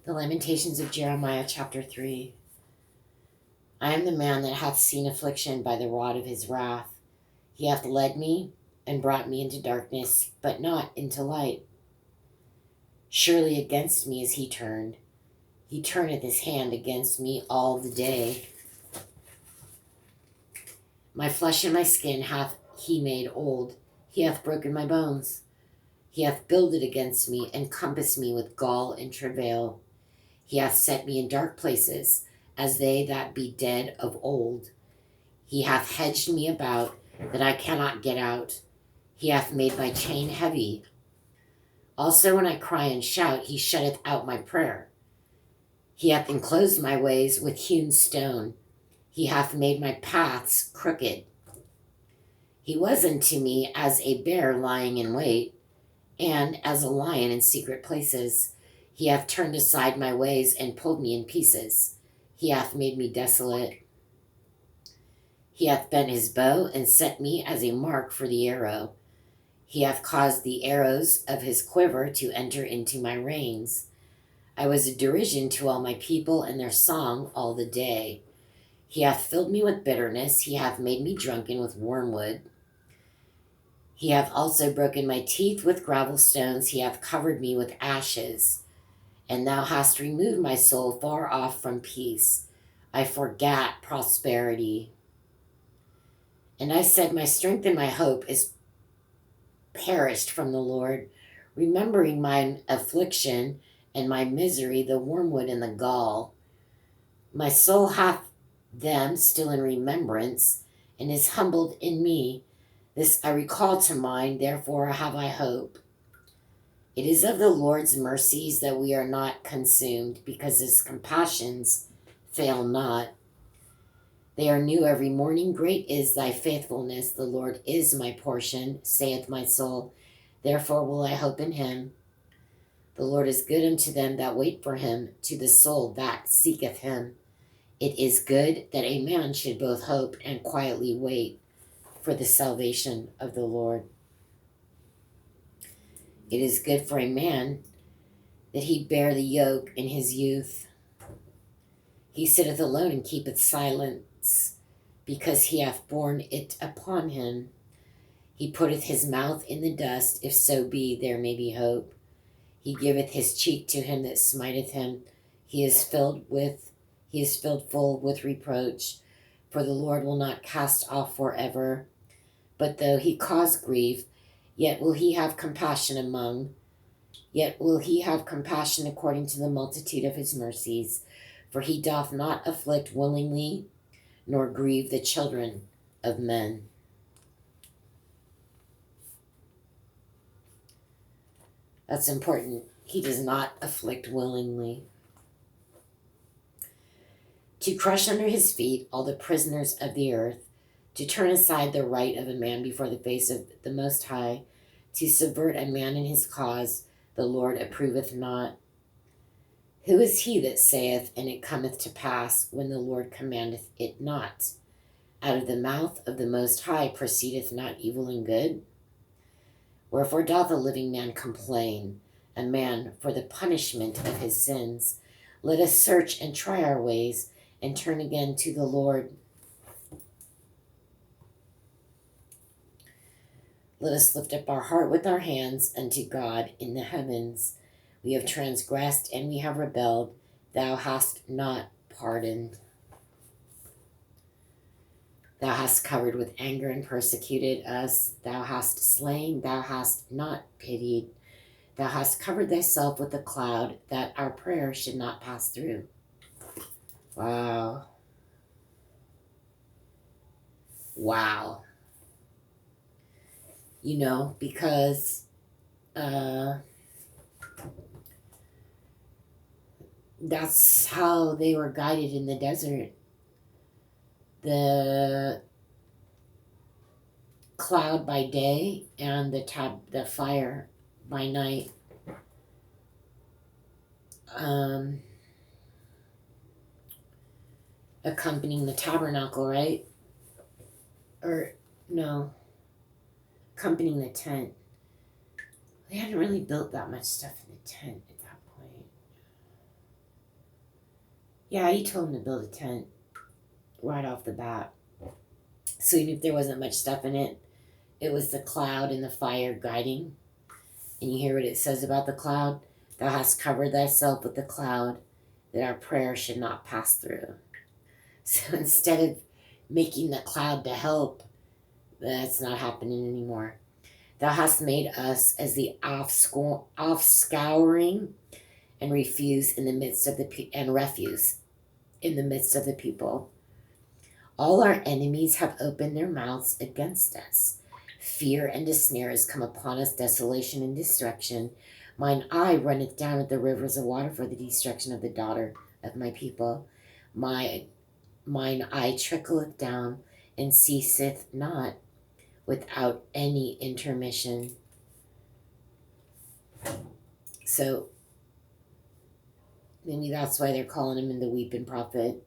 The Lamentations of Jeremiah, chapter 3. I am the man that hath seen affliction by the rod of his wrath. He hath led me and brought me into darkness, but not into light. Surely against me is he turned. He turneth his hand against me all the day. My flesh and my skin hath he made old. He hath broken my bones. He hath builded against me and compassed me with gall and travail. He hath set me in dark places, as they that be dead of old. He hath hedged me about, that I cannot get out. He hath made my chain heavy. Also when I cry and shout, he shutteth out my prayer. He hath enclosed my ways with hewn stone. He hath made my paths crooked. He was unto me as a bear lying in wait, and as a lion in secret places. He hath turned aside my ways and pulled me in pieces. He hath made me desolate. He hath bent his bow and set me as a mark for the arrow. He hath caused the arrows of his quiver to enter into my reins. I was a derision to all my people, and their song all the day. He hath filled me with bitterness. He hath made me drunken with wormwood. He hath also broken my teeth with gravel stones. He hath covered me with ashes. And thou hast removed my soul far off from peace. I forgat prosperity. And I said, my strength and my hope is perished from the Lord, remembering mine affliction and my misery, the wormwood and the gall. My soul hath them still in remembrance, and is humbled in me. This I recall to mind, therefore have I hope. It is of the Lord's mercies that we are not consumed, because his compassions fail not. They are new every morning. Great is thy faithfulness. The Lord is my portion, saith my soul. Therefore will I hope in him. The Lord is good unto them that wait for him, to the soul that seeketh him. It is good that a man should both hope and quietly wait for the salvation of the Lord. It is good for a man that he bear the yoke in his youth. He sitteth alone and keepeth silence, because he hath borne it upon him. He putteth his mouth in the dust, if so be there may be hope. He giveth his cheek to him that smiteth him. He is filled full with reproach, for the Lord will not cast off forever. But though he cause grief, yet will he have compassion according to the multitude of his mercies. For he doth not afflict willingly, nor grieve the children of men. That's important. He does not afflict willingly. To crush under his feet all the prisoners of the earth, to turn aside the right of a man before the face of the Most High, to subvert a man in his cause, the Lord approveth not. Who is he that saith, and it cometh to pass, when the Lord commandeth it not? Out of the mouth of the Most High proceedeth not evil and good? Wherefore doth a living man complain, a man for the punishment of his sins? Let us search and try our ways, and turn again to the Lord. Let us lift up our heart with our hands unto God in the heavens. We have transgressed and we have rebelled. Thou hast not pardoned. Thou hast covered with anger and persecuted us. Thou hast slain, thou hast not pitied. Thou hast covered thyself with a cloud, that our prayer should not pass through. Wow. Wow. Because that's how they were guided in the desert. The cloud by day and the fire by night. Accompanying the tabernacle, right? Or no, accompanying the tent. They hadn't really built that much stuff in the tent at that point. Yeah, he told him to build a tent right off the bat. So even if there wasn't much stuff in it, it was the cloud and the fire guiding. And you hear what it says about the cloud? Thou hast covered thyself with the cloud, that our prayer should not pass through. So instead of making the cloud to help, that's not happening anymore. Thou hast made us as the offscouring and refuse in the midst of refuse in the midst of the people. All our enemies have opened their mouths against us. Fear and a snare has come upon us, desolation and destruction. Mine eye runneth down at the rivers of water for the destruction of the daughter of my people. Mine eye trickleth down and ceaseth not without any intermission. So maybe that's why they're calling him the weeping prophet.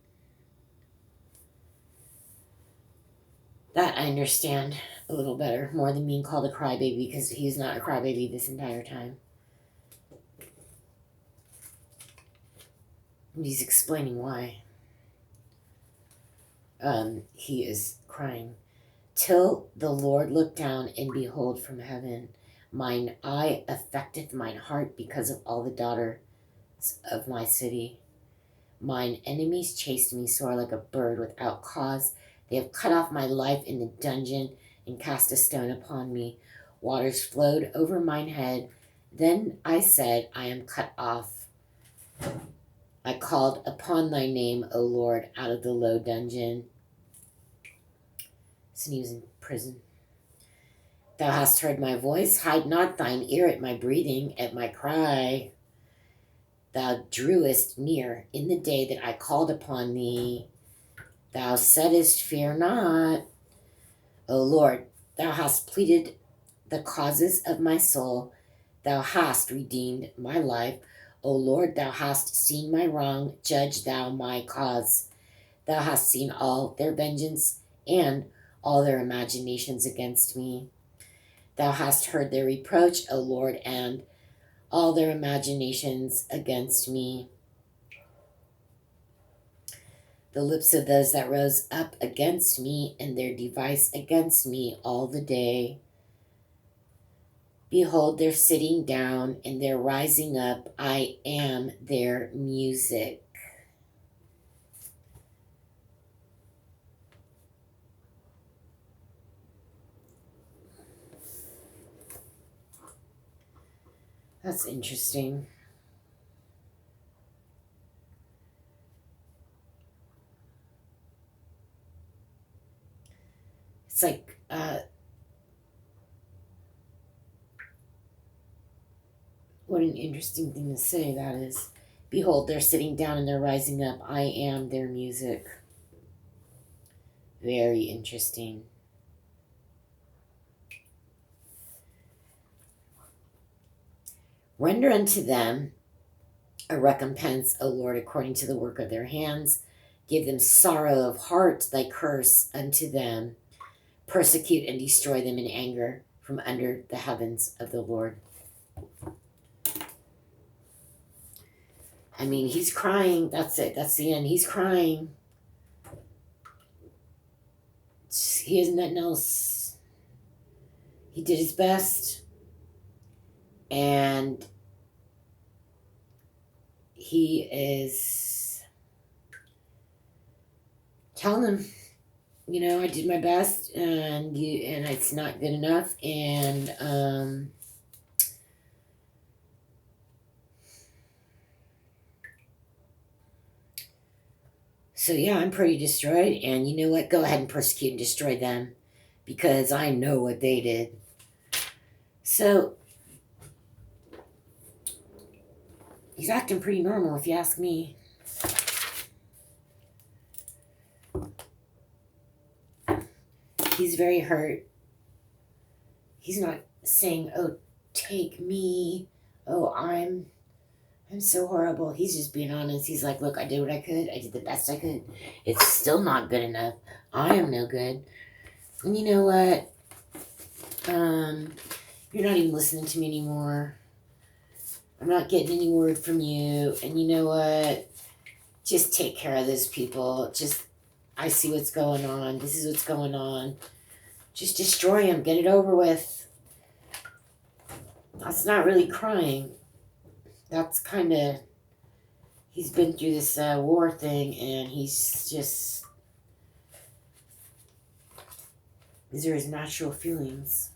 That I understand a little better, more than being called a crybaby, because he's not a crybaby this entire time. And he's explaining why. He is crying. Till the Lord look down and behold from heaven, mine eye affecteth mine heart because of all the daughters of my city. Mine enemies chased me sore like a bird without cause. They have cut off my life in the dungeon and cast a stone upon me. Waters flowed over mine head. Then I said, I am cut off. I called upon thy name, O Lord, out of the low dungeon. So he was in prison. Thou hast heard my voice. Hide not thine ear at my breathing, at my cry. Thou drewest near in the day that I called upon thee. Thou saidst, fear not. O Lord, thou hast pleaded the causes of my soul. Thou hast redeemed my life. O Lord, thou hast seen my wrong. Judge thou my cause. Thou hast seen all their vengeance and all their imaginations against me. Thou hast heard their reproach, O Lord, and all their imaginations against me. The lips of those that rose up against me, and their device against me all the day. Behold, they're sitting down, and they're rising up. I am their music. That's interesting. It's like, what an interesting thing to say that is. Behold, they're sitting down and they're rising up. I am their music. Very interesting. Render unto them a recompense, O Lord, according to the work of their hands. Give them sorrow of heart, thy curse unto them. Persecute and destroy them in anger from under the heavens of the Lord. I mean, he's crying. That's it. That's the end. He's crying. He has nothing else. He did his best. And he is telling them, you know, I did my best, and it's not good enough, and so yeah, I'm pretty destroyed, and you know what? Go ahead and persecute and destroy them, because I know what they did. So he's acting pretty normal, if you ask me. He's very hurt. He's not saying, oh, take me. Oh, I'm so horrible. He's just being honest. He's like, look, I did what I could. I did the best I could. It's still not good enough. I am no good. And you know what? You're not even listening to me anymore. I'm not getting any word from you. And you know what? Just take care of those people. Just, I see what's going on. This is what's going on. Just destroy them. Get it over with. That's not really crying. That's kind of, he's been through this war thing, and he's just, these are his natural feelings.